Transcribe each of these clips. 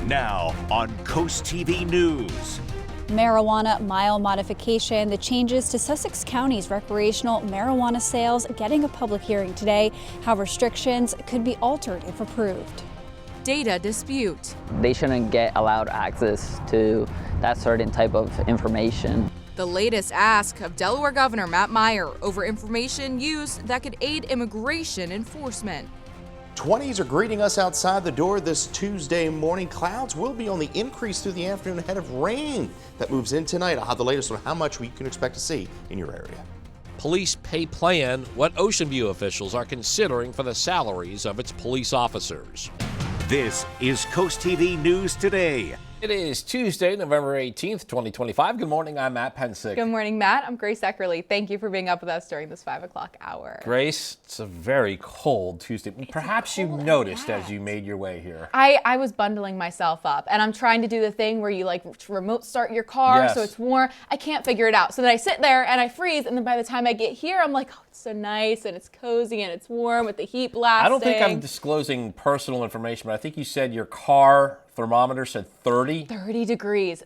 Now on CoastTV News. Marijuana mile modification, the changes to Sussex County's recreational marijuana sales getting a public hearing today, how restrictions could be altered if approved. Data dispute. They shouldn't get allowed access to that certain type of information. The latest ask of Delaware Governor Matt Meyer over information used that could aid immigration enforcement. 20s are greeting us outside the door this Tuesday morning. Clouds will be on the increase through the afternoon ahead of rain that moves in tonight. I'll have the latest on how much we can expect to see in your area. Police pay plan, what Ocean View officials are considering for the salaries of its police officers. This is CoastTV News Today. It is Tuesday, November 18th, 2025. Good morning, I'm Matt Pensick. Good morning, Matt. I'm Grace Eckerly. Thank you for being up with us during this 5 o'clock hour. Grace, it's a very cold Tuesday. Perhaps you noticed as you made your way here. I was bundling myself up, and I'm trying to do the thing where you like remote start your car so it's warm. I can't figure it out. So then I sit there and I freeze, and then by the time I get here, I'm like, oh, it's so nice and it's cozy and it's warm with the heat blasting. I don't think I'm disclosing personal information, but I think you said your car thermometer said 30. 30 degrees.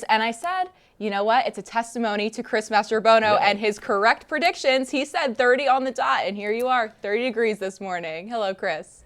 And I said, you know what? It's a testimony to Chris Mastrobono and his correct predictions. He said 30 on the dot, and here you are, 30 degrees this morning. Hello, Chris.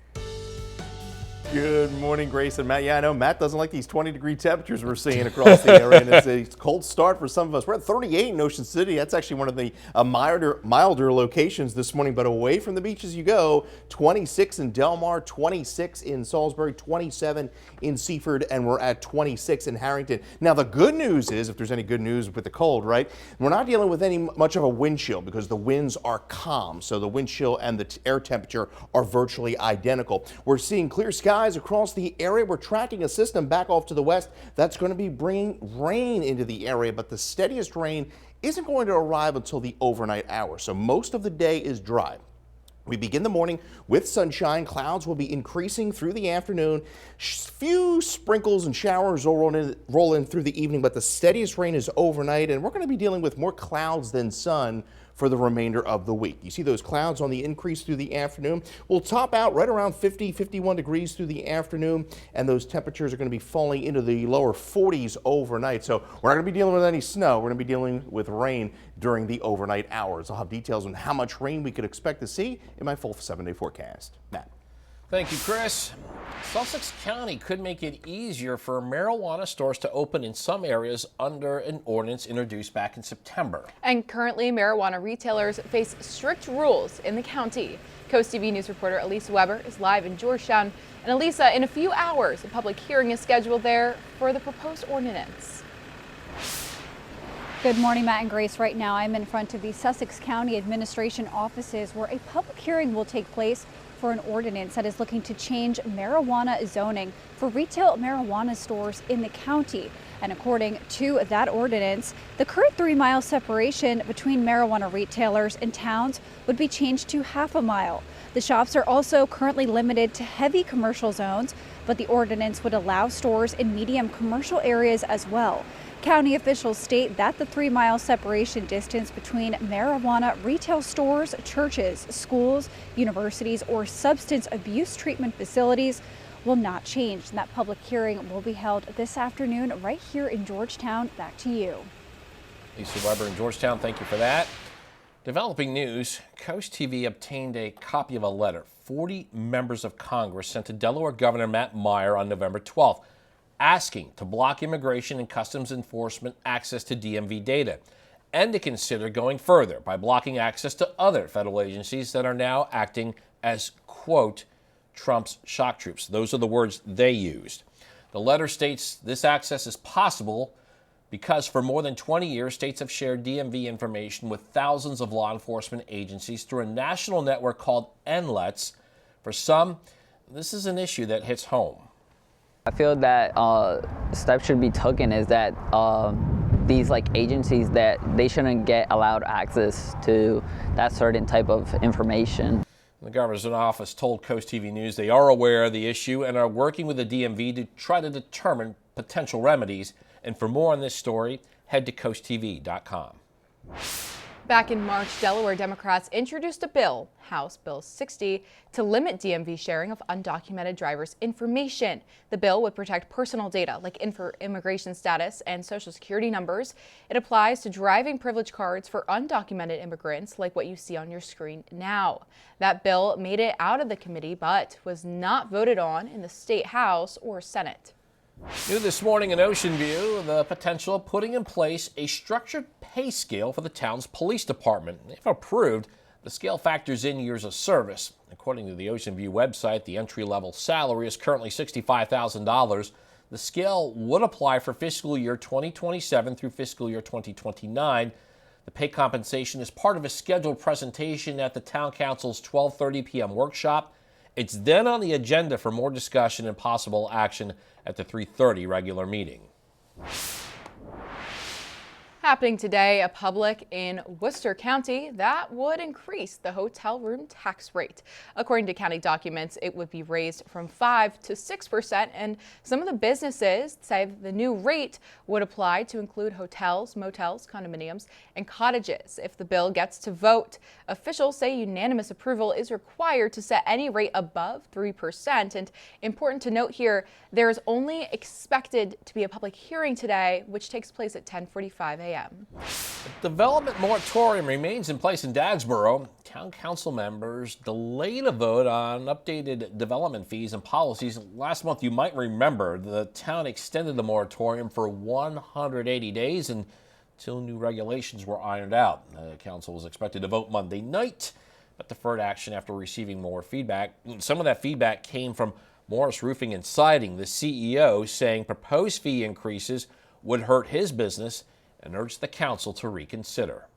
Good morning, Grace and Matt. Yeah, I know Matt doesn't like these 20-degree temperatures we're seeing across the area, and it's a cold start for some of us. We're at 38 in Ocean City. That's actually one of the milder locations this morning, but away from the beaches you go. 26 in Delmarva, 26 in Salisbury, 27 in Seaford, and we're at 26 in Harrington. Now, the good news is, if there's any good news with the cold, right, we're not dealing with much of a wind chill because the winds are calm, so the wind chill and the air temperature are virtually identical. We're seeing clear skies across the area. We're tracking a system back off to the west that's going to be bringing rain into the area, but the steadiest rain isn't going to arrive until the overnight hours. So most of the day is dry. We begin the morning with sunshine. Clouds will be increasing through the afternoon. Few sprinkles and showers will roll in through the evening, but the steadiest rain is overnight, and we're going to be dealing with more clouds than sun for the remainder of the week. You see those clouds on the increase through the afternoon. We'll top out right around 50, 51 degrees through the afternoon, and those temperatures are going to be falling into the lower 40s overnight. So we're not going to be dealing with any snow. We're going to be dealing with rain during the overnight hours. I'll have details on how much rain we could expect to see in my full 7-day forecast. Matt. Thank you, Chris. Sussex County could make it easier for marijuana stores to open in some areas under an ordinance introduced back in September. And currently, marijuana retailers face strict rules in the county. CoastTV News reporter Elisa Weber is live in Georgetown. And Elisa, in a few hours, a public hearing is scheduled there for the proposed ordinance. Good morning, Matt and Grace. Right now, I'm in front of the Sussex County Administration offices where a public hearing will take place for an ordinance that is looking to change marijuana zoning for retail marijuana stores in the county. And according to that ordinance, the current 3-mile separation between marijuana retailers and towns would be changed to half a mile. The shops are also currently limited to heavy commercial zones, but the ordinance would allow stores in medium commercial areas as well. County officials state that the 3-mile separation distance between marijuana retail stores, churches, schools, universities, or substance abuse treatment facilities will not change. And that public hearing will be held this afternoon right here in Georgetown. Back to you. Lisa Weber in Georgetown, thank you for that. Developing news, CoastTV obtained a copy of a letter 40 members of Congress sent to Delaware Governor Matt Meyer on November 12th. Asking to block immigration and customs enforcement access to DMV data and to consider going further by blocking access to other federal agencies that are now acting as, quote, Trump's shock troops. Those are the words they used. The letter states this access is possible because for more than 20 years, states have shared DMV information with thousands of law enforcement agencies through a national network called NLETS. For some, this is an issue that hits home. I feel that steps should be taken is that these agencies that they shouldn't get allowed access to that certain type of information. The governor's office told CoastTV News they are aware of the issue and are working with the DMV to try to determine potential remedies. And for more on this story, head to coasttv.com. Back in March, Delaware Democrats introduced a bill, House Bill 60, to limit DMV sharing of undocumented drivers' information. The bill would protect personal data like immigration status and social security numbers. It applies to driving privilege cards for undocumented immigrants like what you see on your screen now. That bill made it out of the committee but was not voted on in the state House or Senate. New this morning in Ocean View, the potential of putting in place a structured pay scale for the town's police department. If approved, the scale factors in years of service. According to the Ocean View website, the entry-level salary is currently $65,000. The scale would apply for fiscal year 2027 through fiscal year 2029. The pay compensation is part of a scheduled presentation at the Town Council's 12:30 p.m. workshop. It's then on the agenda for more discussion and possible action at the 3:30 regular meeting. Happening today, a public in Worcester County that would increase the hotel room tax rate. According to county documents, it would be raised from 5% to 6%, and some of the businesses say the new rate would apply to include hotels, motels, condominiums, and cottages. If the bill gets to vote, officials say unanimous approval is required to set any rate above 3%. And important to note here, there is only expected to be a public hearing today, which takes place at 10:45 a.m. The development moratorium remains in place in Dagsboro. Town council members delayed a vote on updated development fees and policies. Last month, you might remember, the town extended the moratorium for 180 days until new regulations were ironed out. The council was expected to vote Monday night, but deferred action after receiving more feedback. Some of that feedback came from Morris Roofing and Siding, the CEO, saying proposed fee increases would hurt his business and urged the council to reconsider.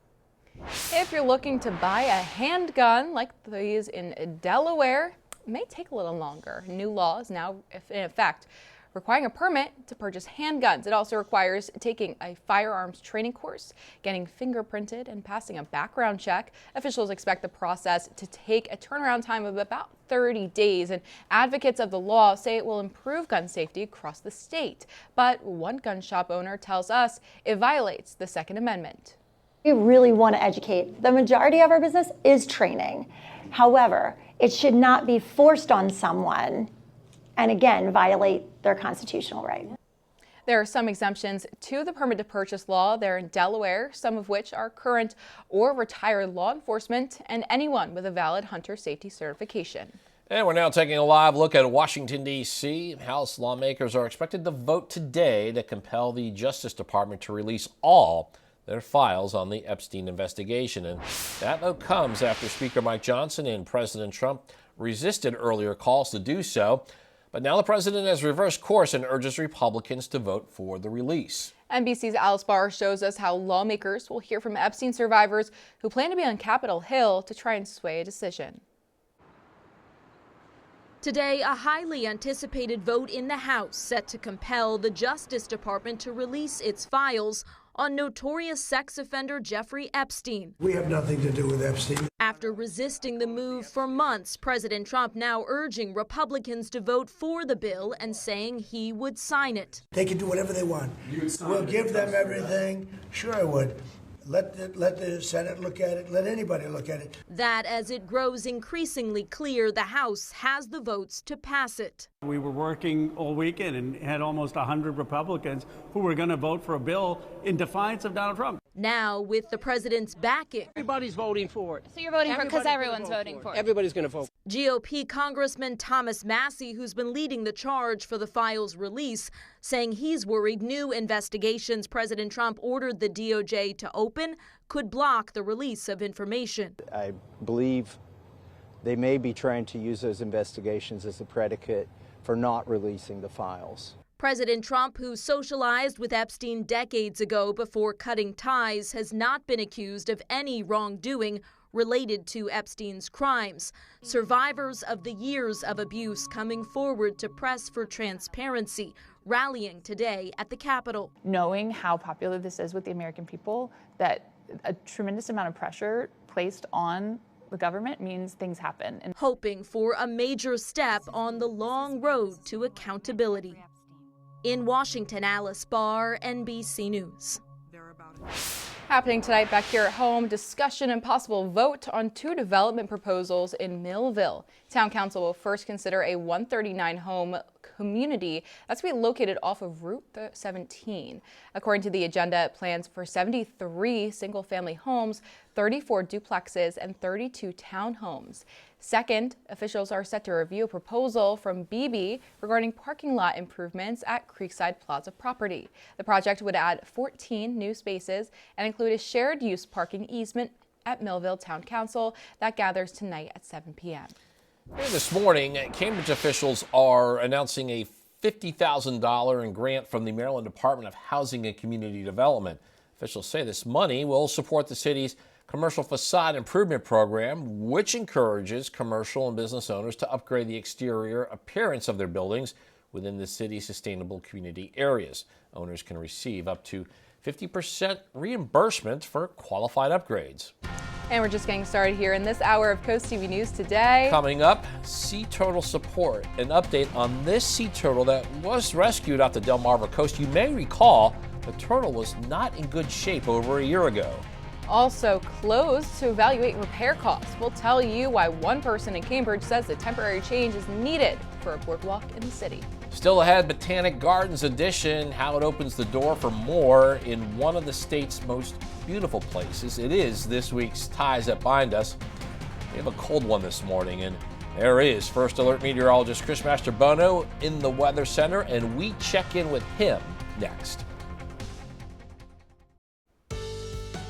If you're looking to buy a handgun like these in Delaware, it may take a little longer. New law is now in effect, requiring a permit to purchase handguns. It also requires taking a firearms training course, getting fingerprinted, and passing a background check. Officials expect the process to take a turnaround time of about 30 days, and advocates of the law say it will improve gun safety across the state. But one gun shop owner tells us it violates the Second Amendment. We really want to educate. The majority of our business is training. However, it should not be forced on someone and again violate their constitutional right. There are some exemptions to the permit to purchase law there in Delaware, some of which are current or retired law enforcement and anyone with a valid hunter safety certification. And we're now taking a live look at Washington, D.C. House lawmakers are expected to vote today to compel the Justice Department to release all their files on the Epstein investigation. And that vote comes after Speaker Mike Johnson and President Trump resisted earlier calls to do so. But now the president has reversed course and urges Republicans to vote for the release. NBC's Alice Barr shows us how lawmakers will hear from Epstein survivors who plan to be on Capitol Hill to try and sway a decision. Today, a highly anticipated vote in the House set to compel the Justice Department to release its files on notorious sex offender Jeffrey Epstein. We have nothing to do with Epstein. After resisting the move for months, President Trump now urging Republicans to vote for the bill and saying he would sign it. They can do whatever they want. We'll give them everything. Sure, I would. Let the Senate look at it. Let anybody look at it. That as it grows increasingly clear the House has the votes to pass it. We were working all weekend and had almost 100 Republicans who were going to vote for a bill in defiance of Donald Trump. Now, with the president's backing, everybody's voting for it. So you're voting for it because everyone's voting for it. Everybody's going to vote. GOP Congressman Thomas Massie, who's been leading the charge for the files release, saying he's worried new investigations President Trump ordered the DOJ to open could block the release of information. I believe they may be trying to use those investigations as a predicate for not releasing the files. President Trump, who socialized with Epstein decades ago before cutting ties, has not been accused of any wrongdoing related to Epstein's crimes. Survivors of the years of abuse coming forward to press for transparency, rallying today at the Capitol. Knowing how popular this is with the American people, that a tremendous amount of pressure placed on the government means things happen. And hoping for a major step on the long road to accountability. In Washington, Alice Barr, NBC News. Happening tonight back here at home, discussion and possible vote on 2 development proposals in Millville. Town Council will first consider a 139 home community that's going to be located off of Route 17. According to the agenda, it plans for 73 single-family homes, 34 duplexes, and 32 townhomes. Second, officials are set to review a proposal from BB regarding parking lot improvements at Creekside Plaza property. The project would add 14 new spaces and include a shared use parking easement at Millville Town Council that gathers tonight at 7 p.m. This morning, Cambridge officials are announcing a $50,000 grant from the Maryland Department of Housing and Community Development. Officials say this money will support the city's commercial facade improvement program, which encourages commercial and business owners to upgrade the exterior appearance of their buildings within the city's sustainable community areas. Owners can receive up to 50% reimbursement for qualified upgrades. And we're just getting started here in this hour of Coast TV News today. Coming up, sea turtle support. An update on this sea turtle that was rescued off the Delmarva coast. You may recall the turtle was not in good shape over a year ago. Also closed to evaluate repair costs. We'll tell you why one person in Cambridge says a temporary change is needed for a boardwalk in the city. Still ahead, Botanic Gardens edition, how it opens the door for more in one of the state's most beautiful places. It is this week's Ties That Bind Us. We have a cold one this morning, and there is First Alert meteorologist Chris Mastrobono in the Weather Center, and we check in with him next.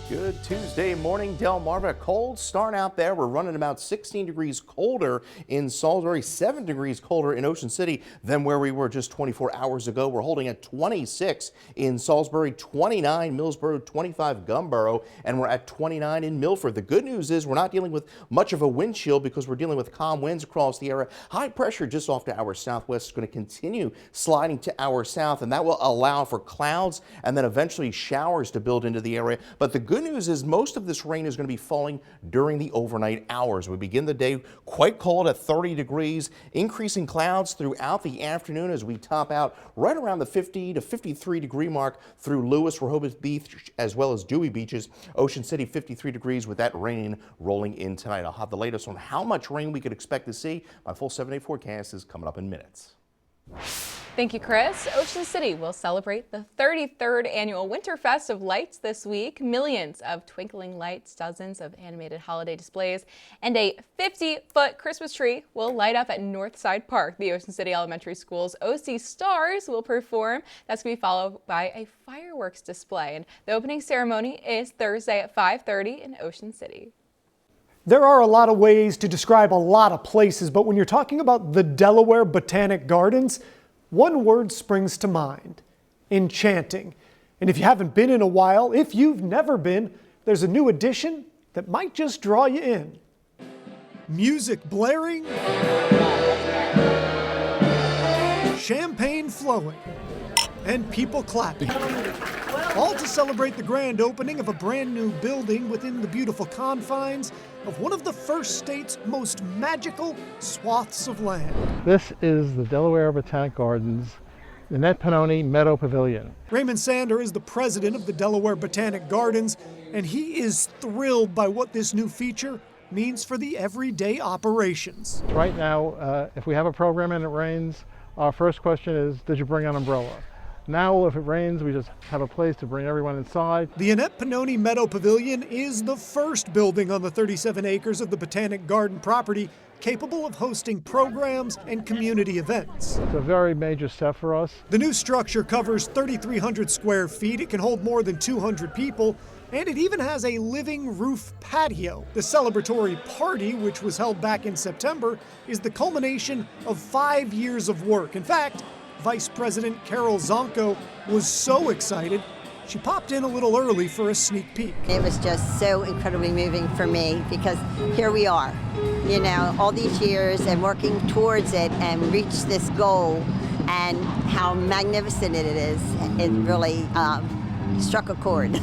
Good Tuesday morning, Delmarva. Cold start out there. We're running about 16 degrees colder in Salisbury, 7 degrees colder in Ocean City than where we were just 24 hours ago. We're holding at 26 in Salisbury, 29 Millsboro, 25 Gumboro, and we're at 29 in Milford. The good news is we're not dealing with much of a wind chill because we're dealing with calm winds across the area. High pressure just off to our southwest is going to continue sliding to our south, and that will allow for clouds and then eventually showers to build into the area. But the good news is most of this rain is going to be falling during the overnight hours. We begin the day quite cold at 30 degrees, increasing clouds throughout the afternoon as we top out right around the 50 to 53 degree mark through Lewis, Rehoboth Beach, as well as Dewey Beaches. Ocean City, 53 degrees with that rain rolling in tonight. I'll have the latest on how much rain we could expect to see. My full 7-day forecast is coming up in minutes. Thank you, Chris. Ocean City will celebrate the 33rd annual Winterfest of Lights this week. Millions of twinkling lights, dozens of animated holiday displays, and a 50-foot Christmas tree will light up at Northside Park. The Ocean City Elementary School's OC Stars will perform. That's going to be followed by a fireworks display. And the opening ceremony is Thursday at 5:30 in Ocean City. There are a lot of ways to describe a lot of places, but when you're talking about the Delaware Botanic Gardens, one word springs to mind: enchanting. And if you haven't been in a while, if you've never been, there's a new addition that might just draw you in. Music blaring, champagne flowing, and people clapping. All to celebrate the grand opening of a brand new building within the beautiful confines of one of the first state's most magical swaths of land. This is the Delaware Botanic Gardens, the Net Pannoni Meadow Pavilion. Raymond Sander is the president of the Delaware Botanic Gardens, and he is thrilled by what this new feature means for the everyday operations. Right now, if we have a program and it rains, our first question is, did you bring an umbrella? Now, if it rains, we just have a place to bring everyone inside. The Annette Pannoni Meadow Pavilion is the first building on the 37 acres of the Botanic Garden property capable of hosting programs and community events. It's a very major step for us. The new structure covers 3,300 square feet. It can hold more than 200 people, and it even has a living roof patio. The celebratory party, which was held back in September, is the culmination of 5 years of work. In fact, Vice President Carol Zonko was so excited, she popped in a little early for a sneak peek. It was just so incredibly moving for me because here we are, you know, all these years and working towards it and reach this goal, and how magnificent it is. It really struck a chord.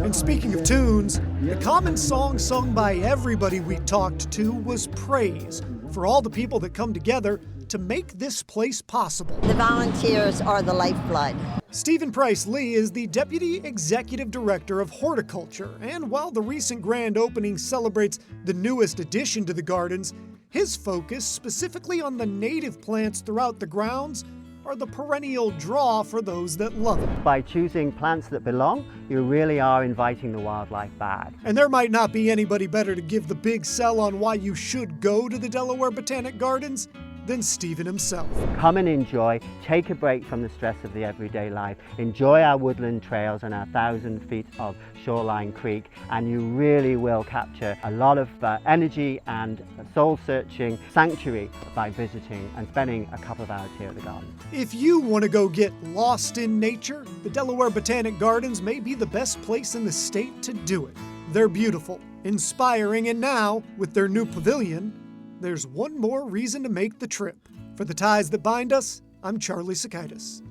And speaking of tunes, the common song sung by everybody we talked to was praise for all the people that come together to make this place possible. The volunteers are the lifeblood. Stephen Price Lee is the Deputy Executive Director of Horticulture, and while the recent grand opening celebrates the newest addition to the gardens, his focus, specifically on the native plants throughout the grounds, are the perennial draw for those that love it. By choosing plants that belong, you really are inviting the wildlife back. And there might not be anybody better to give the big sell on why you should go to the Delaware Botanic Gardens than Stephen himself. Come and enjoy, take a break from the stress of the everyday life, enjoy our woodland trails and our 1,000 feet of shoreline creek, and you really will capture a lot of energy and soul-searching sanctuary by visiting and spending a couple of hours here at the garden. If you want to go get lost in nature, the Delaware Botanic Gardens may be the best place in the state to do it. They're beautiful, inspiring, and now, with their new pavilion, there's one more reason to make the trip. For the ties that bind us, I'm Charlie Sakaitis.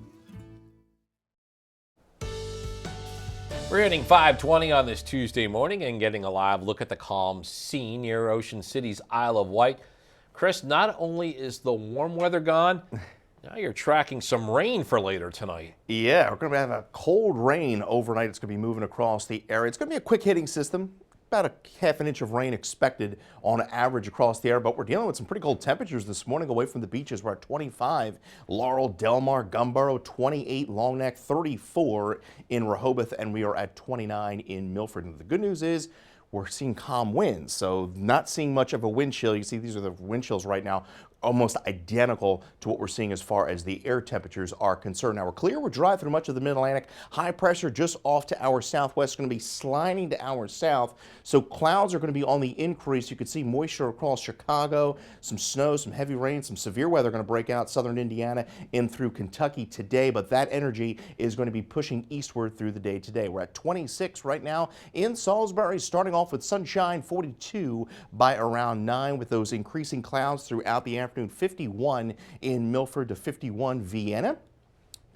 We're hitting 5:20 on this Tuesday morning and getting a live look at the calm scene near Ocean City's Isle of Wight. Chris, not only is the warm weather gone, now you're tracking some rain for later tonight. Yeah, we're going to have a cold rain overnight. It's going to be moving across the area. It's going to be a quick hitting system. About a half an inch of rain expected on average across the area, but we're dealing with some pretty cold temperatures this morning away from the beaches. We're at 25, Laurel, Delmar, Gumboro, 28, Long Neck, 34 in Rehoboth, and we are at 29 in Milford. And the good news is we're seeing calm winds, so not seeing much of a wind chill. You see these are the wind chills right now, almost identical to what we're seeing as far as the air temperatures are concerned. Now we're clear, we're dry through much of the mid-Atlantic. High pressure just off to our southwest, going to be sliding to our south. So clouds are going to be on the increase. You can see moisture across Chicago, some snow, some heavy rain, some severe weather going to break out southern Indiana in through Kentucky today, but that energy is going to be pushing eastward through the day today. We're at 26 right now in Salisbury, starting off with sunshine, 42 by around 9 with those increasing clouds throughout the afternoon. 51 in Milford to 51 Vienna.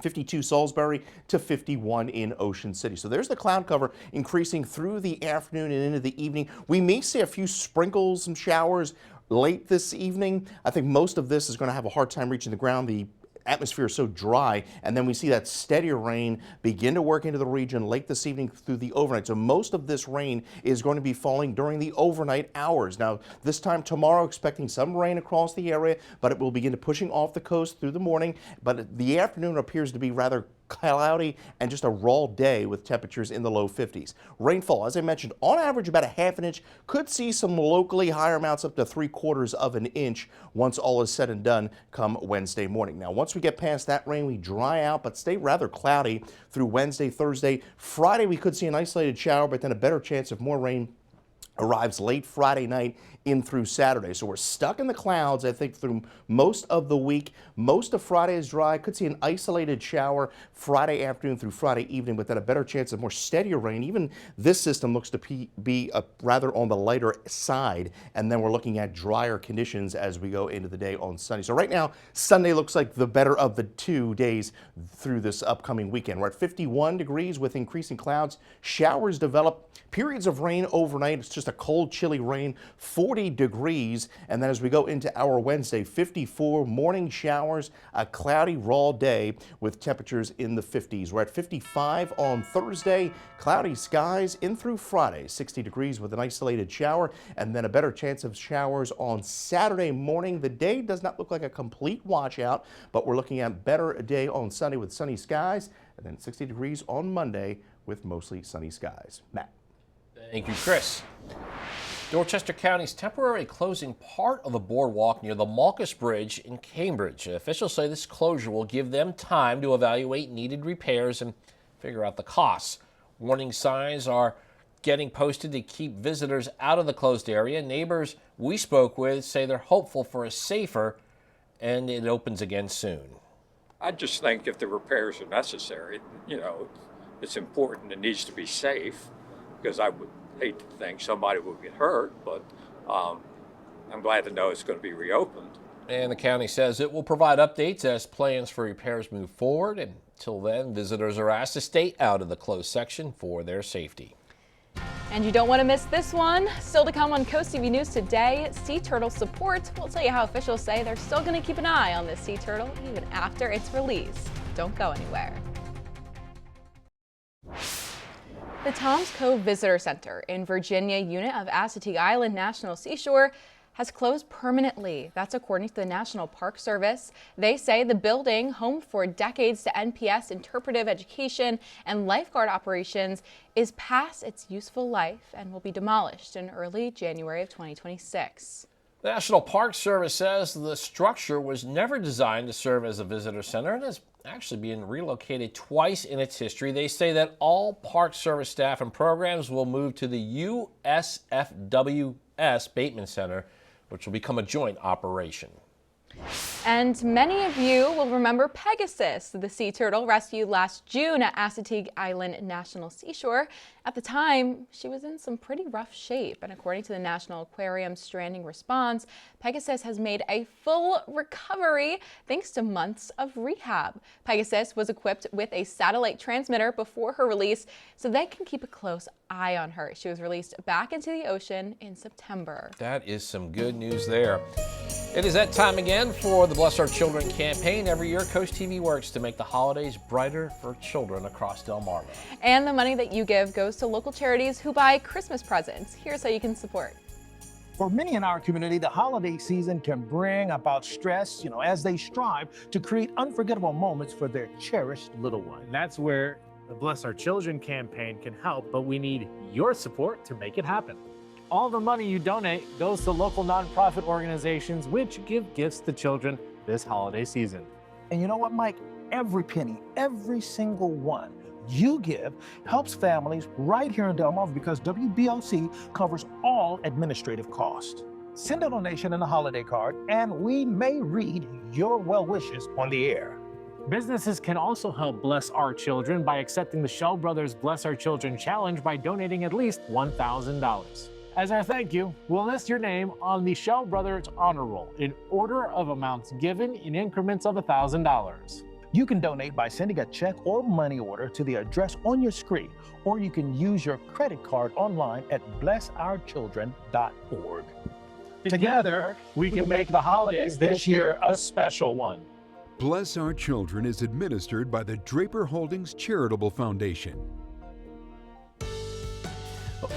52 Salisbury to 51 in Ocean City. So there's the cloud cover increasing through the afternoon and into the evening. We may see a few sprinkles, some showers late this evening. I think most of this is going to have a hard time reaching the ground. The atmosphere is so dry, and then we see that steadier rain begin to work into the region late this evening through the overnight. So most of this rain is going to be falling during the overnight hours. Now this time tomorrow, expecting some rain across the area, but it will begin to pushing off the coast through the morning. But the afternoon appears to be rather cloudy and just a raw day with temperatures in the low 50s. Rainfall, as I mentioned, on average about a half an inch. Could see some locally higher amounts up to 3/4 of an inch once all is said and done come Wednesday morning. Now once we get past that rain, we dry out but stay rather cloudy through Wednesday, Thursday. Friday we could see an isolated shower, but then a better chance of more rain arrives late Friday night in through Saturday. So we're stuck in the clouds, I think, through most of the week. Most of Friday is dry. Could see an isolated shower Friday afternoon through Friday evening, but then a better chance of more steadier rain. Even this system looks to be rather on the lighter side, and then we're looking at drier conditions as we go into the day on Sunday. So right now, Sunday looks like the better of the 2 days through this upcoming weekend. We're at 51 degrees with increasing clouds. Showers develop. Periods of rain overnight. It's just a cold, chilly rain. 40 degrees. And then as we go into our Wednesday, 54 morning showers, a cloudy, raw day with temperatures in the 50s. We're at 55 on Thursday. Cloudy skies in through Friday. 60 degrees with an isolated shower, and then a better chance of showers on Saturday morning. The day does not look like a complete washout, but we're looking at better day on Sunday with sunny skies, and then 60 degrees on Monday with mostly sunny skies. Matt. Thank you, Chris. Dorchester County's temporarily closing part of the boardwalk near the Malchus Bridge in Cambridge. Officials say this closure will give them time to evaluate needed repairs and figure out the costs. Warning signs are getting posted to keep visitors out of the closed area. Neighbors we spoke with say they're hopeful for a safer and it opens again soon. I just think if the repairs are necessary, it's important. It needs to be safe, because I would hate to think somebody will get hurt, but I'm glad to know it's going to be reopened. And the county says it will provide updates as plans for repairs move forward. Until then, visitors are asked to stay out of the closed section for their safety. And you don't want to miss this one. Still to come on Coast TV News today, sea turtle support. We'll tell you how officials say they're still going to keep an eye on this sea turtle even after its release. Don't go anywhere. The Toms Cove Visitor Center in Virginia unit of Assateague Island National Seashore has closed permanently. That's according to the National Park Service. They say the building, home for decades to NPS interpretive education and lifeguard operations, is past its useful life and will be demolished in early January of 2026. The National Park Service says the structure was never designed to serve as a visitor center and has actually been relocated twice in its history. They say that all Park Service staff and programs will move to the USFWS Bateman Center, which will become a joint operation. And many of you will remember Pegasus, the sea turtle rescued last June at Assateague Island National Seashore. At the time, she was in some pretty rough shape, and according to the National Aquarium's stranding response, Pegasus has made a full recovery thanks to months of rehab. Pegasus was equipped with a satellite transmitter before her release, so they can keep a close eye on her. She was released back into the ocean in September. That is some good news there. It is that time again for the Bless Our Children campaign. Every year, Coast TV works to make the holidays brighter for children across Delmarva. And the money that you give goes to local charities who buy Christmas presents. Here's how you can support. For many in our community, the holiday season can bring about stress, as they strive to create unforgettable moments for their cherished little one. And that's where the Bless Our Children campaign can help, but we need your support to make it happen. All the money you donate goes to local nonprofit organizations which give gifts to children this holiday season. And you know what, Mike? Every penny, every single one you give helps families right here in Delmarva because WBOC covers all administrative costs. Send a donation and a holiday card, and we may read your well wishes on the air. Businesses can also help Bless Our Children by accepting the Shell Brothers Bless Our Children Challenge by donating at least $1,000. As our thank you, we'll list your name on the Shell Brothers Honor Roll in order of amounts given in increments of $1,000. You can donate by sending a check or money order to the address on your screen, or you can use your credit card online at blessourchildren.org. Together, we can make the holidays this year a special one. Bless Our Children is administered by the Draper Holdings Charitable Foundation.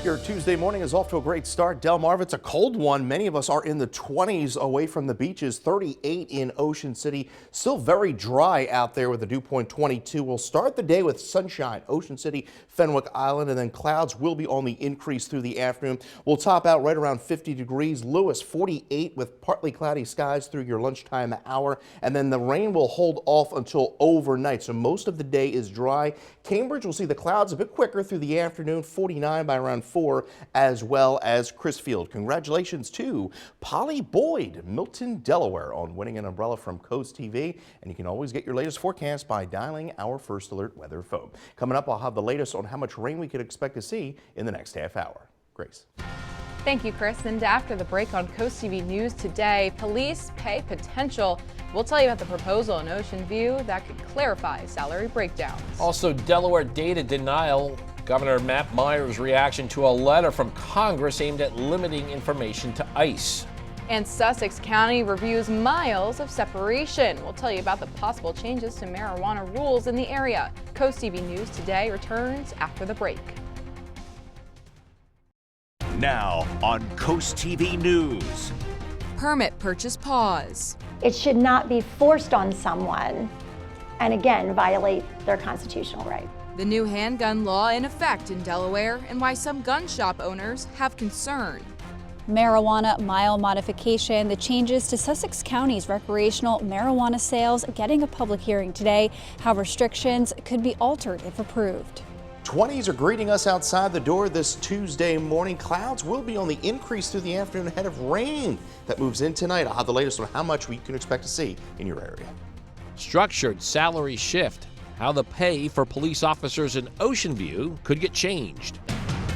Your Tuesday morning is off to a great start. Delmarva, it's a cold one. Many of us are in the 20s away from the beaches, 38 in Ocean City. Still very dry out there with a dew point 22. We'll start the day with sunshine, Ocean City, Fenwick Island, and then clouds will be on the increase through the afternoon. We'll top out right around 50 degrees. Lewis, 48 with partly cloudy skies through your lunchtime hour. And then the rain will hold off until overnight. So most of the day is dry. Cambridge will see the clouds a bit quicker through the afternoon, 49 by around 4, as well as Crisfield. Congratulations to Polly Boyd, Milton, Delaware, on winning an umbrella from Coast TV. And you can always get your latest forecast by dialing our First Alert weather phone. Coming up, I'll have the latest on how much rain we could expect to see in the next half hour. Grace. Thank you, Chris. And after the break on Coast TV News today, police pay potential. We'll tell you about the proposal in Ocean View that could clarify salary breakdowns. Also, Delaware data denial. Governor Matt Meyer's reaction to a letter from Congress aimed at limiting information to ICE. And Sussex County reviews miles of separation. We'll tell you about the possible changes to marijuana rules in the area. Coast TV News today returns after the break. Now on Coast TV News. Permit purchase pause. It should not be forced on someone and again violate their constitutional right. The new handgun law in effect in Delaware and why some gun shop owners have concern. Marijuana mile modification, the changes to Sussex County's recreational marijuana sales getting a public hearing today, how restrictions could be altered if approved. 20s are greeting us outside the door this Tuesday morning. Clouds will be on the increase through the afternoon ahead of rain that moves in tonight. I'll have the latest on how much we can expect to see in your area. Structured salary shift. How the pay for police officers in Ocean View could get changed.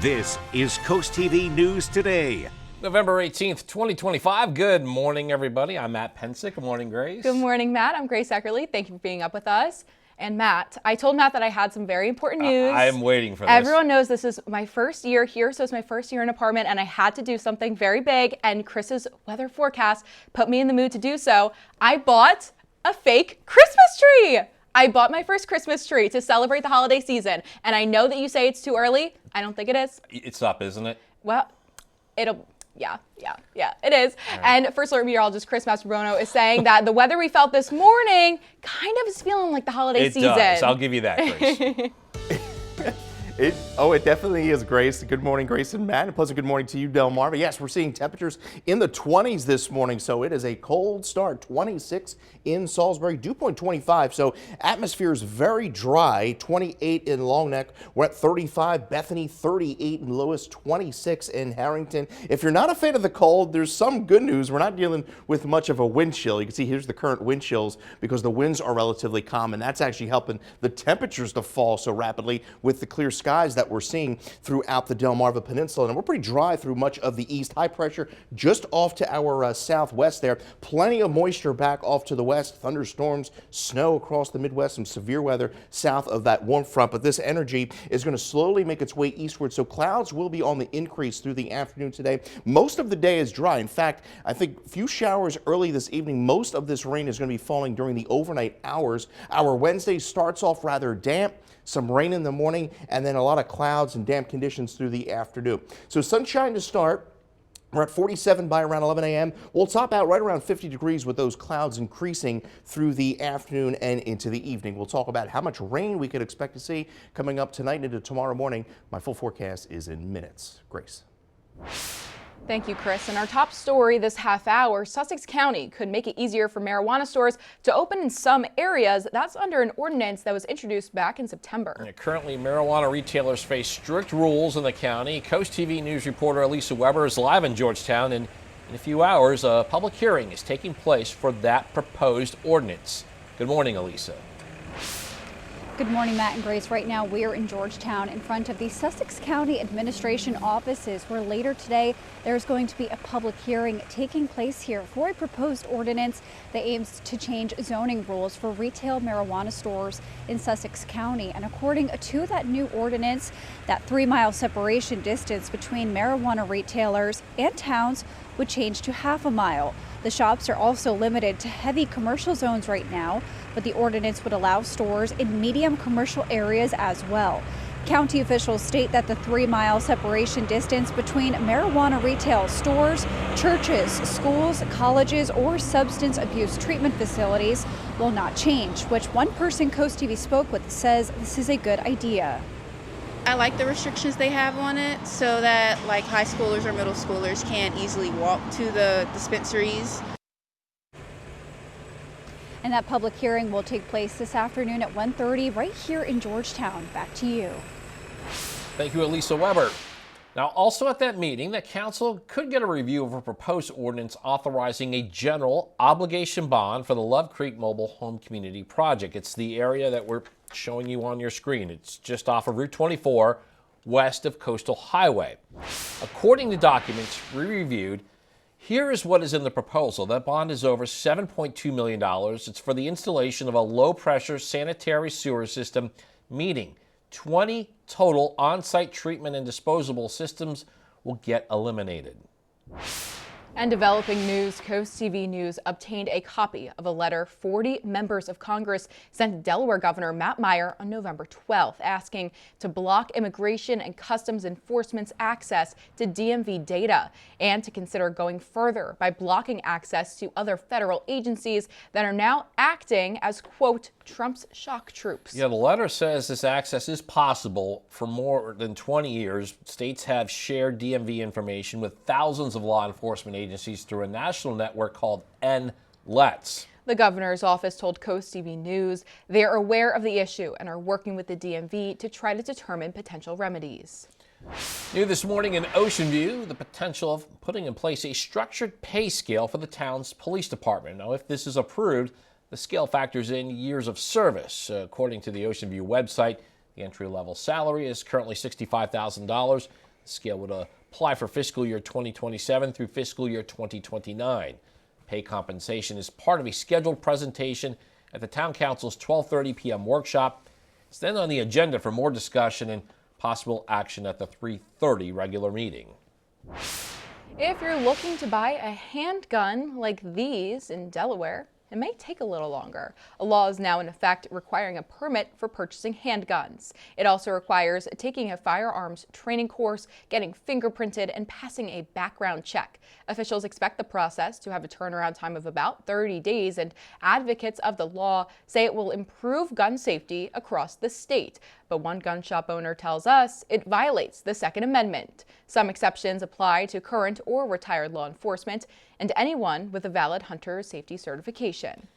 This is Coast TV News Today. November 18th, 2025. Good morning, everybody. I'm Matt Pensick. Good morning, Grace. Good morning, Matt. I'm Grace Eckerly. Thank you for being up with us. And Matt, I told Matt that I had some very important news. I am waiting for this. Everyone knows this is my first year here, so it's my first year in an apartment, and I had to do something very big, and Chris's weather forecast put me in the mood to do so. I bought a fake Christmas tree. I bought my first Christmas tree to celebrate the holiday season, and I know that you say it's too early. I don't think it is. It's up, isn't it? Well, yeah, it is. Right. And First Alert meteorologist Chris Mastrobuono is saying that the weather we felt this morning kind of is feeling like the holiday season. It does. I'll give you that, Grace. It definitely is, Grace. Good morning, Grace and Matt. A pleasant good morning to you, Delmarva. Yes, we're seeing temperatures in the 20s this morning, so it is a cold start. 26 in Salisbury, dew point 25, so atmosphere is very dry. 28 in Longneck. We're at 35. Bethany, 38 in Lewis, 26 in Harrington. If you're not a fan of the cold, there's some good news. We're not dealing with much of a wind chill. You can see here's the current wind chills because the winds are relatively calm, and that's actually helping the temperatures to fall so rapidly with the clear skies that we're seeing throughout the Delmarva Peninsula. And we're pretty dry through much of the east. High pressure just off to our southwest there. Plenty of moisture back off to the west. Thunderstorms, snow across the Midwest, some severe weather south of that warm front. But this energy is going to slowly make its way eastward. So clouds will be on the increase through the afternoon today. Most of the day is dry. In fact, I think a few showers early this evening. Most of this rain is going to be falling during the overnight hours. Our Wednesday starts off rather damp. Some rain in the morning, and then a lot of clouds and damp conditions through the afternoon. So sunshine to start. We're at 47 by around 11 a.m. We'll top out right around 50 degrees with those clouds increasing through the afternoon and into the evening. We'll talk about how much rain we could expect to see coming up tonight and into tomorrow morning. My full forecast is in minutes. Grace. Thank you, Chris. And our top story this half hour, Sussex County could make it easier for marijuana stores to open in some areas. That's under an ordinance that was introduced back in September. Yeah, currently, marijuana retailers face strict rules in the county. CoastTV News reporter Elisa Weber is live in Georgetown, and in a few hours, a public hearing is taking place for that proposed ordinance. Good morning, Elisa. Good morning, Matt and Grace. Right now, we are in Georgetown in front of the Sussex County Administration offices, where later today there's going to be a public hearing taking place here for a proposed ordinance that aims to change zoning rules for retail marijuana stores in Sussex County. And according to that new ordinance, that 3-mile separation distance between marijuana retailers and towns would change to half a mile. The shops are also limited to heavy commercial zones right now, but the ordinance would allow stores in medium commercial areas as well. County officials state that the 3-mile separation distance between marijuana retail stores, churches, schools, colleges, or substance abuse treatment facilities will not change, which one person CoastTV spoke with says this is a good idea. I like the restrictions they have on it so that like high schoolers or middle schoolers can't easily walk to the dispensaries. And that public hearing will take place this afternoon at 1:30 right here in Georgetown. Back to you. Thank you, Elisa Weber. Now, also at that meeting, the council could get a review of a proposed ordinance authorizing a general obligation bond for the Love Creek Mobile Home Community Project. It's the area that we're showing you on your screen. It's just off of Route 24, west of Coastal Highway. According to documents we reviewed, here is what is in the proposal. That bond is over $7.2 million. It's for the installation of a low-pressure sanitary sewer system meeting 20 total on-site treatment and disposable systems will get eliminated. And developing news, CoastTV News obtained a copy of a letter 40 members of Congress sent to Delaware Governor Matt Meyer on November 12th, asking to block Immigration and Customs Enforcement's access to DMV data and to consider going further by blocking access to other federal agencies that are now acting as, quote, Trump's shock troops. Yeah, the letter says this access is possible. For more than 20 years, states have shared DMV information with thousands of law enforcement agencies through a national network called NLETS. The governor's office told CoastTV News they are aware of the issue and are working with the DMV to try to determine potential remedies. New this morning in Ocean View, the potential of putting in place a structured pay scale for the town's police department. Now, if this is approved, the scale factors in years of service. According to the Ocean View website, the entry-level salary is currently $65,000. The scale would apply for fiscal year 2027 through fiscal year 2029. Pay compensation is part of a scheduled presentation at the Town Council's 12:30 p.m. workshop. It's then on the agenda for more discussion and possible action at the 3:30 regular meeting. If you're looking to buy a handgun like these in Delaware, it may take a little longer. A law is now in effect requiring a permit for purchasing handguns. It also requires taking a firearms training course, getting fingerprinted, and passing a background check. Officials expect the process to have a turnaround time of about 30 days, and advocates of the law say it will improve gun safety across the state. But one gun shop owner tells us it violates the Second Amendment. Some exceptions apply to current or retired law enforcement and anyone with a valid hunter safety certification.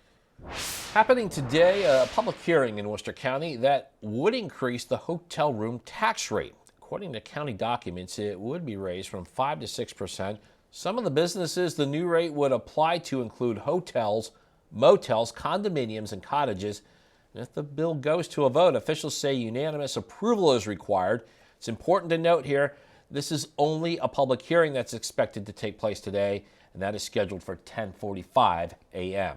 Happening today, a public hearing in Worcester County that would increase the hotel room tax rate. According to county documents, it would be raised from 5% to 6%. Some of the businesses the new rate would apply to include hotels, motels, condominiums, and cottages. And if the bill goes to a vote, officials say unanimous approval is required. It's important to note here, this is only a public hearing that's expected to take place today, and that is scheduled for 10:45 a.m.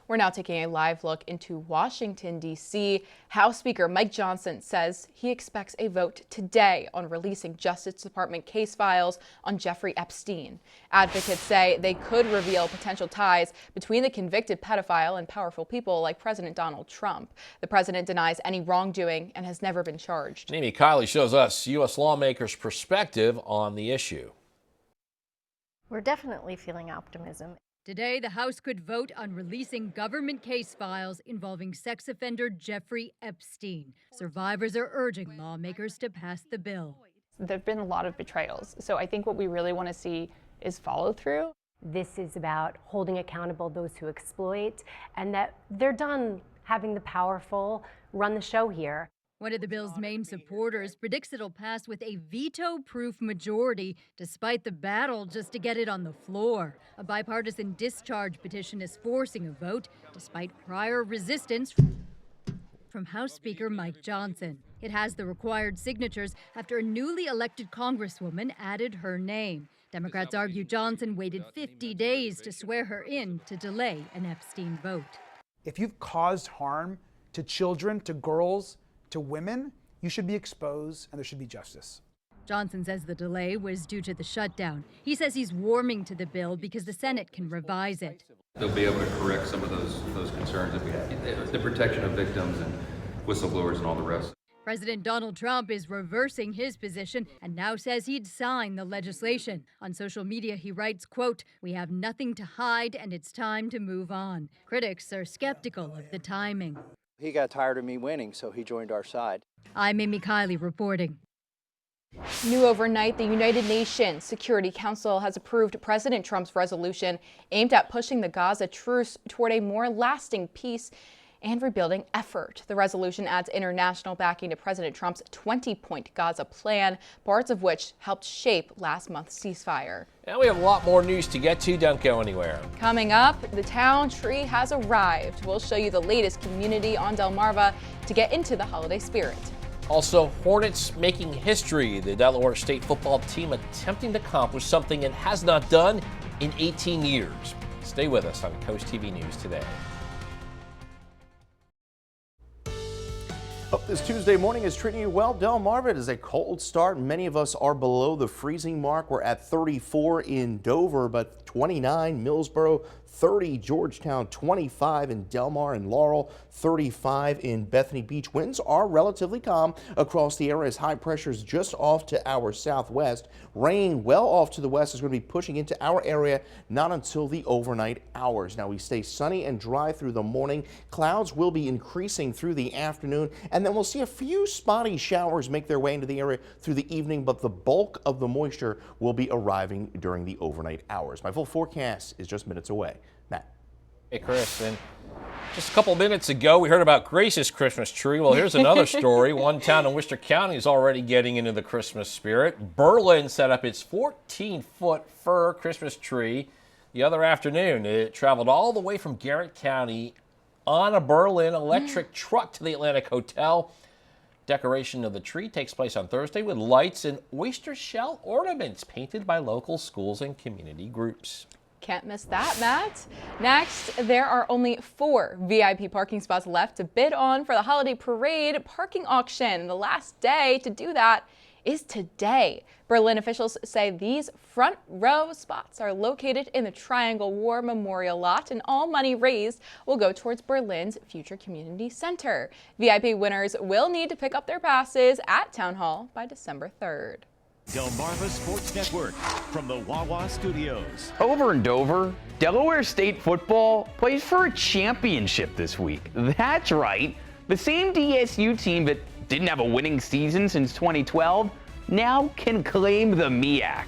We're now taking a live look into Washington, D.C. House Speaker Mike Johnson says he expects a vote today on releasing Justice Department case files on Jeffrey Epstein. Advocates say they could reveal potential ties between the convicted pedophile and powerful people like President Donald Trump. The president denies any wrongdoing and has never been charged. Amy Kiley shows us U.S. lawmakers' perspective on the issue. We're definitely feeling optimism. Today, the House could vote on releasing government case files involving sex offender Jeffrey Epstein. Survivors are urging lawmakers to pass the bill. There have been a lot of betrayals, so I think what we really want to see is follow through. This is about holding accountable those who exploit, and that they're done having the powerful run the show here. One of the bill's main supporters predicts it'll pass with a veto-proof majority, despite the battle just to get it on the floor. A bipartisan discharge petition is forcing a vote, despite prior resistance from House Speaker Mike Johnson. It has the required signatures after a newly elected congresswoman added her name. Democrats argue Johnson waited 50 days to swear her in to delay an Epstein vote. If you've caused harm to children, to girls, to women, you should be exposed and there should be justice. Johnson says the delay was due to the shutdown. He says he's warming to the bill because the Senate can revise it. They'll be able to correct some of those concerns that we have, the protection of victims and whistleblowers and all the rest. President Donald Trump is reversing his position and now says he'd sign the legislation. On social media, he writes, quote, "We have nothing to hide and it's time to move on." Critics are skeptical of the timing. He got tired of me winning, so he joined our side. I'm Amy Kiley reporting. New overnight, the United Nations Security Council has approved President Trump's resolution aimed at pushing the Gaza truce toward a more lasting peace and rebuilding effort. The resolution adds international backing to President Trump's 20-point Gaza plan, parts of which helped shape last month's ceasefire. Now we have a lot more news to get to. Don't go anywhere. Coming up, the town tree has arrived. We'll show you the latest community on Delmarva to get into the holiday spirit. Also, Hornets making history. The Delaware State football team attempting to accomplish something it has not done in 18 years. Stay with us on CoastTV News today. Hope this Tuesday morning is treating you well. Delmarva, it is a cold start. Many of us are below the freezing mark. We're at 34 in Dover, but 29 Millsboro, 30 Georgetown, 25 in Delmar and Laurel, 35 in Bethany Beach. Winds are relatively calm across the area as high pressure is just off to our southwest. Rain well off to the west is going to be pushing into our area not until the overnight hours. Now we stay sunny and dry through the morning. Clouds will be increasing through the afternoon, and then we'll see a few spotty showers make their way into the area through the evening, but the bulk of the moisture will be arriving during the overnight hours. My full forecast is just minutes away. Matt. Hey, Chris, and just a couple minutes ago, we heard about Grace's Christmas tree. Well, here's another story. One town in Worcester County is already getting into the Christmas spirit. Berlin set up its 14-foot fir Christmas tree the other afternoon. It traveled all the way from Garrett County on a Berlin electric truck to the Atlantic Hotel. Decoration of the tree takes place on Thursday with lights and oyster shell ornaments painted by local schools and community groups. Can't miss that, Matt. Next, there are only 4 VIP parking spots left to bid on for the holiday parade parking auction. The last day to do that is today. Berlin officials say these front row spots are located in the Triangle War Memorial Lot, and all money raised will go towards Berlin's future community center. VIP winners will need to pick up their passes at Town Hall by December 3rd. Delmarva Sports Network from the Wawa Studios. Over in Dover, Delaware State football plays for a championship this week. That's right. The same DSU team that didn't have a winning season since 2012 now can claim the MEAC.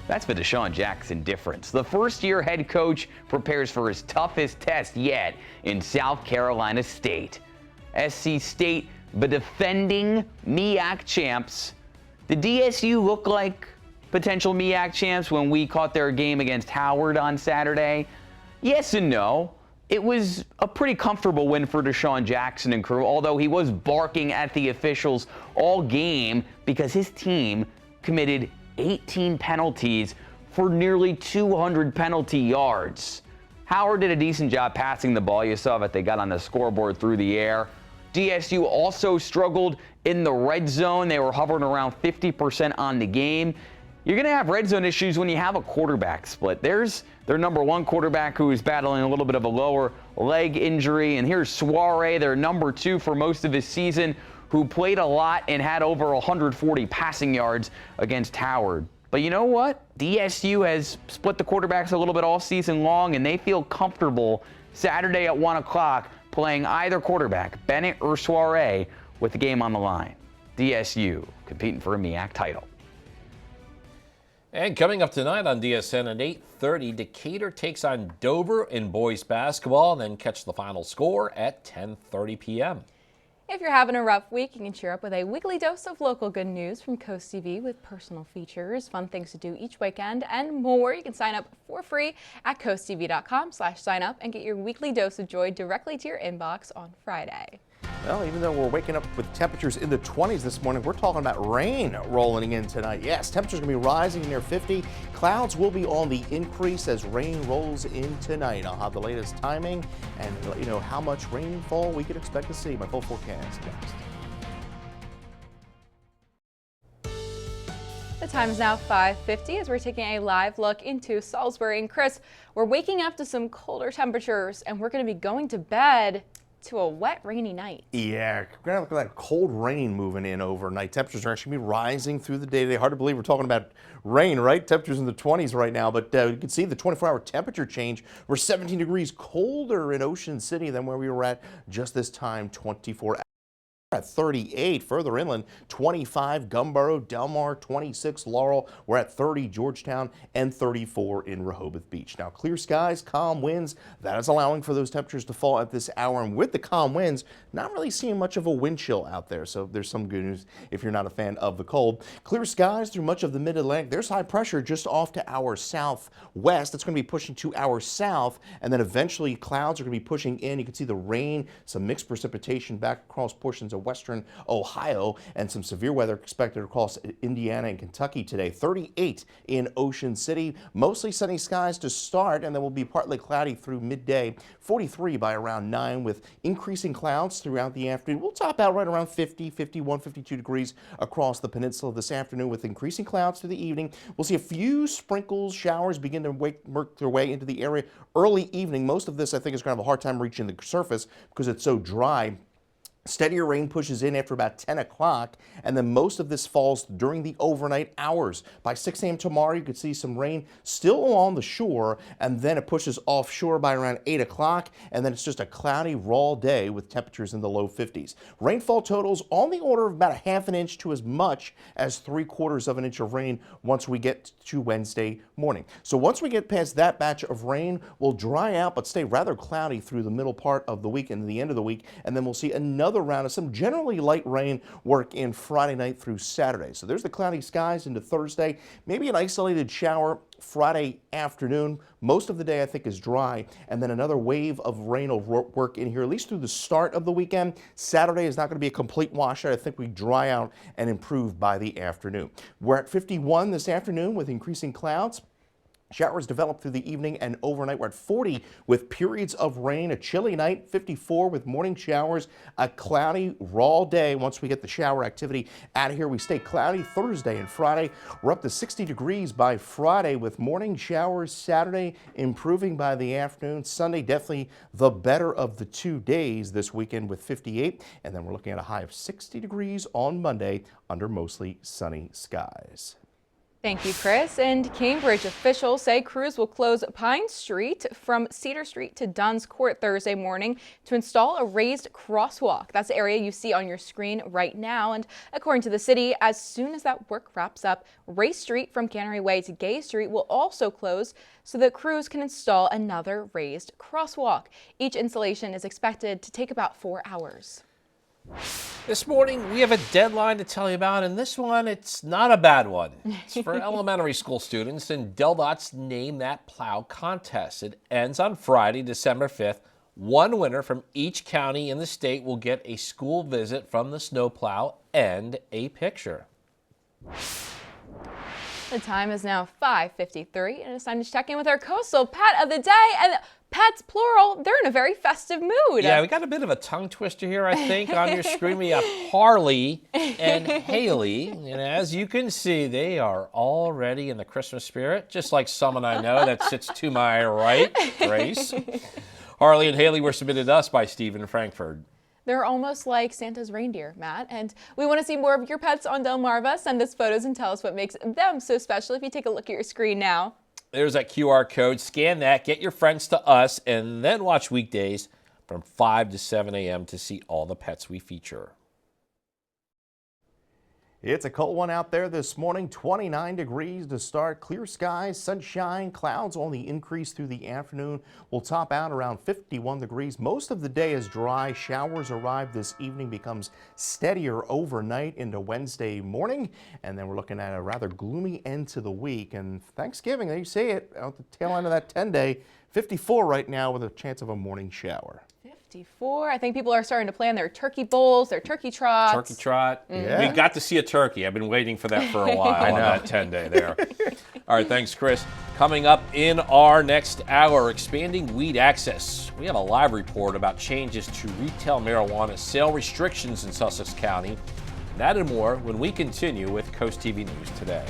That's the Deshaun Jackson difference. The first-year head coach prepares for his toughest test yet in South Carolina State. SC State, the defending MEAC champs. Did DSU look like potential MEAC champs when we caught their game against Howard on Saturday? Yes and no. It was a pretty comfortable win for Deshaun Jackson and crew, although he was barking at the officials all game because his team committed 18 penalties for nearly 200 penalty yards. Howard did a decent job passing the ball. You saw that they got on the scoreboard through the air. DSU also struggled in the red zone. They were hovering around 50% on the game. You're going to have red zone issues when you have a quarterback split. There's their number 1 quarterback who is battling a little bit of a lower leg injury. And here's Soiree, their number 2 for most of his season, who played a lot and had over 140 passing yards against Howard. But you know what? DSU has split the quarterbacks a little bit all season long, and they feel comfortable Saturday at 1 o'clock playing either quarterback, Bennett or Soiree, with the game on the line. DSU competing for a MEAC title. And coming up tonight on DSN at 8:30, Decatur takes on Dover in boys basketball, and then catch the final score at 10:30 p.m. If you're having a rough week, you can cheer up with a weekly dose of local good news from Coast TV with personal features, fun things to do each weekend, and more. You can sign up for free at coasttv.com/sign up and get your weekly dose of joy directly to your inbox on Friday. Well, even though we're waking up with temperatures in the 20s this morning, we're talking about rain rolling in tonight. Yes, temperatures going to be rising near 50. Clouds will be on the increase as rain rolls in tonight. I'll have the latest timing and let you know how much rainfall we could expect to see. My full forecast next. The time is now 5:50 as we're taking a live look into Salisbury. And Chris, we're waking up to some colder temperatures and we're going to be going to bed to a wet, rainy night. Yeah, we're going to look at that cold rain moving in overnight. Temperatures are actually going to be rising through the day today. Hard to believe we're talking about rain, right? Temperatures in the 20s right now, but you can see the 24-hour temperature change. We're 17 degrees colder in Ocean City than where we were at just this time 24 hours. At 38, further inland, 25, Gumboro, Delmar, 26, Laurel. We're at 30, Georgetown, and 34 in Rehoboth Beach. Now, clear skies, calm winds, that is allowing for those temperatures to fall at this hour. And with the calm winds, not really seeing much of a wind chill out there. So there's some good news if you're not a fan of the cold. Clear skies through much of the mid-Atlantic. There's high pressure just off to our southwest. It's going to be pushing to our south, and then eventually clouds are going to be pushing in. You can see the rain, some mixed precipitation back across portions of western Ohio, and some severe weather expected across Indiana and Kentucky today. 38 in Ocean City. Mostly sunny skies to start, and then will be partly cloudy through midday. 43 by around 9 with increasing clouds throughout the afternoon. We'll top out right around 50, 51, 52 degrees across the peninsula this afternoon with increasing clouds through the evening. We'll see a few sprinkles, showers begin to work their way into the area early evening. Most of this, I think, is going to have a hard time reaching the surface because it's so dry. Steadier rain pushes in after about 10 o'clock, and then most of this falls during the overnight hours. By 6 a.m. tomorrow, you could see some rain still along the shore, and then it pushes offshore by around 8 o'clock, and then it's just a cloudy, raw day with temperatures in the low 50s. Rainfall totals on the order of about a half an inch to as much as 3/4 of an inch of rain once we get to Wednesday morning. So once we get past that batch of rain, we'll dry out but stay rather cloudy through the middle part of the week and the end of the week, and then we'll see another another round of some generally light rain work in Friday night through Saturday. So there's the cloudy skies into Thursday, maybe an isolated shower Friday afternoon. Most of the day I think is dry, and then another wave of rain will work in here at least through the start of the weekend. Saturday is not going to be a complete washout. I think we dry out and improve by the afternoon. We're at 51 this afternoon with increasing clouds. Showers develop through the evening and overnight. We're at 40 with periods of rain, a chilly night, 54 with morning showers, a cloudy, raw day. Once we get the shower activity out of here, we stay cloudy Thursday and Friday. We're up to 60 degrees by Friday with morning showers. Saturday improving by the afternoon. Sunday definitely the better of the 2 days this weekend with 58. And then we're looking at a high of 60 degrees on Monday under mostly sunny skies. Thank you, Chris. And Cambridge officials say crews will close Pine Street from Cedar Street to Dunn's Court Thursday morning to install a raised crosswalk. That's the area you see on your screen right now. And according to the city, as soon as that work wraps up, Race Street from Cannery Way to Gay Street will also close so that crews can install another raised crosswalk. Each installation is expected to take about 4 hours. This morning, we have a deadline to tell you about, and this one, it's not a bad one. It's for elementary school students in DelDOT's Name That Plow contest. It ends on Friday, December 5th. One winner from each county in the state will get a school visit from the snowplow and a picture. The time is now 5:53, and it's time to check in with our coastal pet of the day. And pets, plural, they're in a very festive mood. Yeah, we got a bit of a tongue twister here, I think. On your screen, we have Harley and Haley. And as you can see, they are already in the Christmas spirit, just like someone I know that sits to my right, Grace. Harley and Haley were submitted to us by Stephen Frankfurt. They're almost like Santa's reindeer, Matt. And we want to see more of your pets on Delmarva. Send us photos and tell us what makes them so special if you take a look at your screen now. There's that QR code. Scan that, get your friends to us, and then watch weekdays from 5 to 7 a.m. to see all the pets we feature. It's a cold one out there this morning, 29 degrees to start, clear skies, sunshine, clouds on the increase through the afternoon. Will top out around 51 degrees. Most of the day is dry. Showers arrive this evening, becomes steadier overnight into Wednesday morning. And then we're looking at a rather gloomy end to the week. And Thanksgiving, there you see it, out the tail end of that 10-day, 54 right now with a chance of a morning shower. 54. I think people are starting to plan their turkey bowls, their turkey trots. Turkey trot. Yeah. We got to see a turkey. I've been waiting for that for a while on that 10-day there. All right, thanks, Chris. Coming up in our next hour, expanding weed access. We have a live report about changes to retail marijuana sale restrictions in Sussex County. That and more when we continue with Coast TV News Today.